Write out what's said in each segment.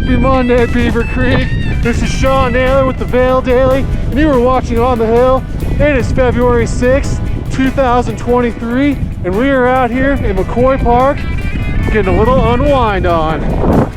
Happy Monday, Beaver Creek. This is Sean Naylor with the Vail Daily, and you are watching On the Hill. It is February 6th, 2023, and we are out here in McCoy Park getting a little unwind on.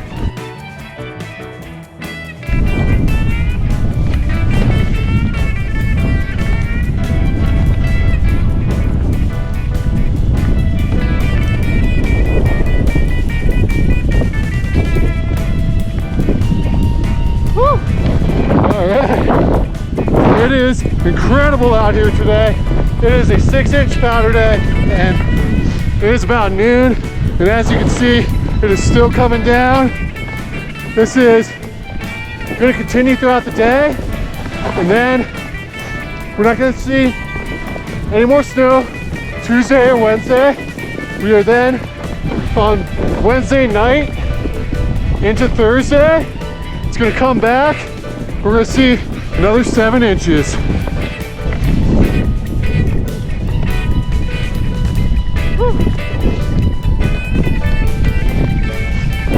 It is incredible out here today. It is a 6-inch powder day and it is about noon, and as you can see, it is still coming down. This is going to continue throughout the day, and then we're not going to see any more snow Tuesday or Wednesday. We are then on Wednesday night into Thursday. It's going to come back. We're going to see another 7 inches.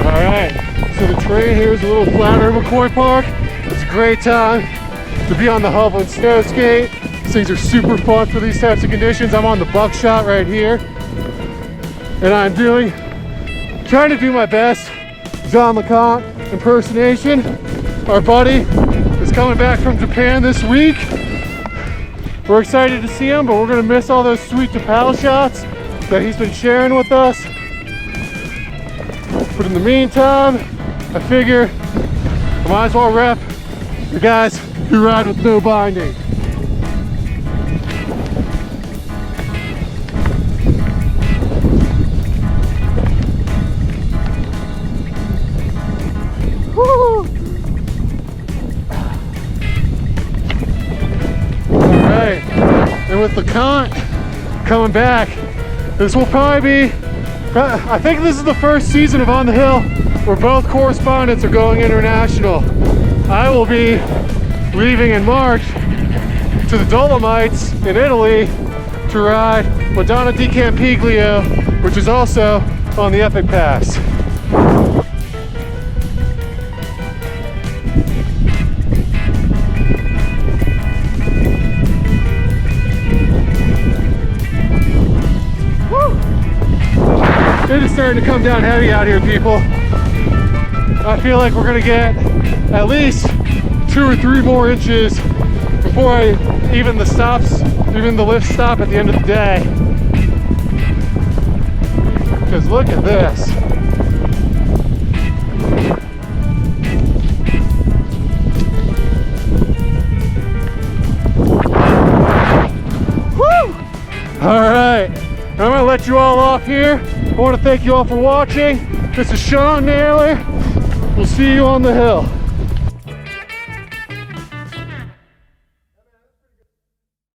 Alright, so the terrain here is a little flatter in McCoy Park. It's a great time to be on the Hovland snowskate. These things are super fun for these types of conditions. I'm on the buckshot right here, and I'm trying to do my best John LeConte impersonation. Our buddy is coming back from Japan this week. We're excited to see him, but we're gonna miss all those sweet Japan shots that he's been sharing with us. But in the meantime, I figure I might as well rep the guys who ride with no binding. Woo! And with LeConte coming back, this will probably be, I think this is the first season of On the Hill where both correspondents are going international. I will be leaving in March to the Dolomites in Italy to ride Madonna di Campiglio, which is also on the Epic Pass. It is starting to come down heavy out here, people. I feel like we're gonna get at least 2 or 3 more inches before even the lift stop at the end of the day. Because look at this. Woo! All right, I'm gonna let you all off here. I want to thank you all for watching. This is Sean Naylor. We'll see you on the hill.